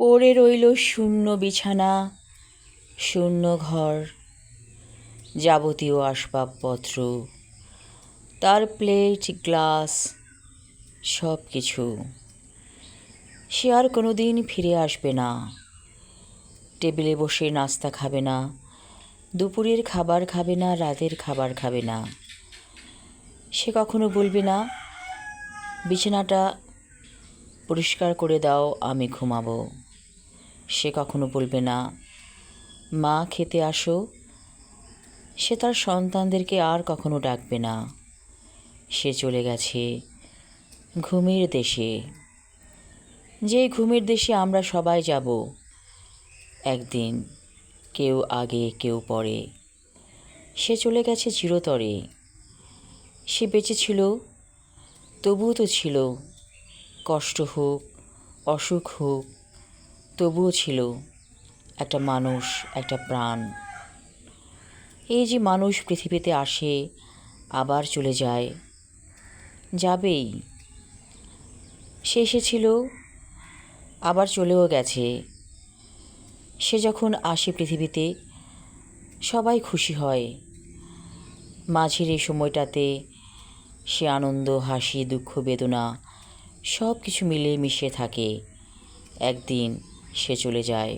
পড়ে রইল শূন্য বিছানা, শূন্য ঘর, যাবতীয় আসবাবপত্র, তার প্লেট গ্লাস সব কিছু। সে আর কোনো দিন ফিরে আসবে না। টেবিলে বসে নাস্তা খাবে না, দুপুরের খাবার খাবে না, রাতের খাবার খাবে না। সে কখনো বলবে না, বিছানাটা পরিষ্কার করে দাও, আমি ঘুমাবো। সে কখনো বলবে না, মা খেতে আসো। সে তার সন্তানদেরকে আর কখনো ডাকবে না। সে চলে গেছে ঘুমের দেশে, যে ঘুমের দেশে আমরা সবাই যাব একদিন, কেউ আগে কেউ পরে। সে চলে গেছে চিরতরে। সে বেঁচে ছিল, তবুও তো ছিল, কষ্ট হোক অসুখ হোক, তবুও ছিল একটা মানুষ, একটা প্রাণ। এই যে মানুষ পৃথিবীতে আসে আবার চলে যায়, যাবেই। সে এসেছিল, আবার চলেও গেছে। সে যখন আসে পৃথিবীতে সবাই খুশি হয়। মাঝের এই সময়টাতে সে আনন্দ, হাসি, দুঃখ, বেদনা সব কিছু মিলে মিশে থাকে। একদিন সে চলে যায়,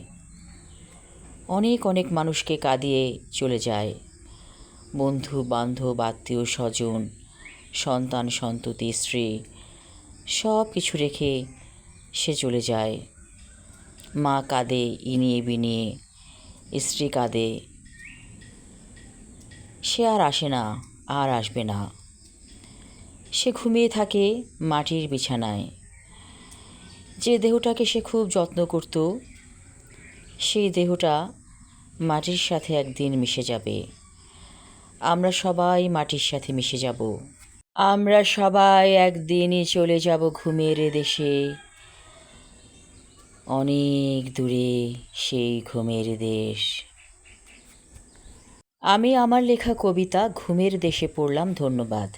অনেক অনেক মানুষকে কাঁদিয়ে চলে যায়। বন্ধু বান্ধব, আত্মীয় স্বজন, সন্তান সন্ততি, স্ত্রী সব কিছু রেখে সে চলে যায়। মা কাঁদে ইনিয়ে বিনিয়ে, স্ত্রী কাঁদে। সে আর আসে না, আর আসবে না। সে ঘুমিয়ে থাকে মাটির বিছানায়। যে দেহটাকে সে খুব যত্ন করত, সেই দেহটা মাটির সাথে একদিন মিশে যাবে। আমরা সবাই মাটির সাথে মিশে যাব। আমরা সবাই একদিনই চলে যাব ঘুমের দেশে, অনেক দূরে সেই ঘুমের দেশ। আমি আমার লেখা কবিতা ঘুমের দেশে পড়লাম। ধন্যবাদ।